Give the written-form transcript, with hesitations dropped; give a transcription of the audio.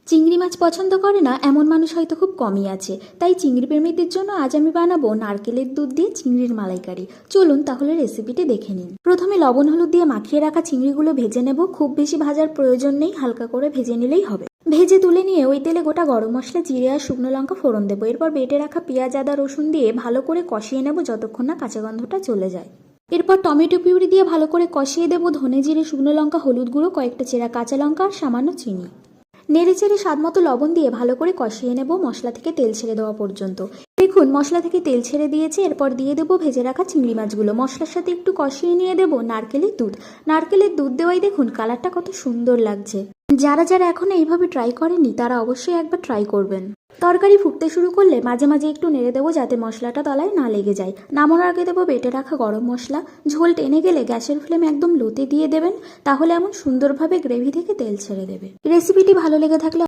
চিংড়ি মাছ পছন্দ করে না এমন মানুষ হয়তো খুব কমই আছে। তাই চিংড়ি প্রেমীদের জন্য আজ আমি বানাবো নারকেলের দুধ দিয়ে চিংড়ির মালাইকারি। চলুন তাহলে রেসিপিটি দেখে নিন। প্রথমে লবণ হলুদ দিয়ে মাখিয়ে রাখা চিংড়িগুলো ভেজে নেব। খুব বেশি ভাজার প্রয়োজন নেই, হালকা করে ভেজে নিলেই হবে। ভেজে তুলে নিয়ে ওই তেলে গোটা গরম মশলা, জিরে আর শুকনো লঙ্কা ফোড়ন দেবো। এরপর বেটে রাখা পেঁয়াজ, আদা, রসুন দিয়ে ভালো করে কষিয়ে নেব যতক্ষণ না কাঁচা গন্ধটা চলে যায়। এরপর টমেটো পিউরি দিয়ে ভালো করে কষিয়ে দেবো। ধনে, জিরে, শুকনো লঙ্কা, হলুদ গুঁড়ো, কয়েকটা চেরা কাঁচা লঙ্কা আর সামান্য চিনি। নেড়ে চেড়ে স্বাদ মতো লবণ দিয়ে ভালো করে কষিয়ে নেব মশলা থেকে তেল ছেড়ে দেওয়া পর্যন্ত। দেখুন মশলা থেকে তেল ছেড়ে দিয়েছে। এরপর দিয়ে দেবো ভেজে রাখা চিংড়ি মাছগুলো। মশলার সাথে একটু কষিয়ে নিয়ে দেবো নারকেলের দুধ। নারকেলের দুধ দেওয়াই দেখুন কালারটা কত সুন্দর লাগছে। যারা যারা এখনো এইভাবে ট্রাই করেনি তারা অবশ্যই একবার ট্রাই করবেন। তরকারি ফুটতে শুরু করলে মাঝে মাঝে একটু নেড়ে দেবো যাতে মশলাটা তলায় না লেগে যায়। নামানোর আগে দেবো বেটে রাখা গরম মশলা। ঝোল টেনে গেলে গ্যাসের ফ্লেম একদম লোতে দিয়ে দেবেন, তাহলে এমন সুন্দরভাবে গ্রেভি থেকে তেল ছেড়ে দেবে। রেসিপিটি ভালো লেগে থাকলে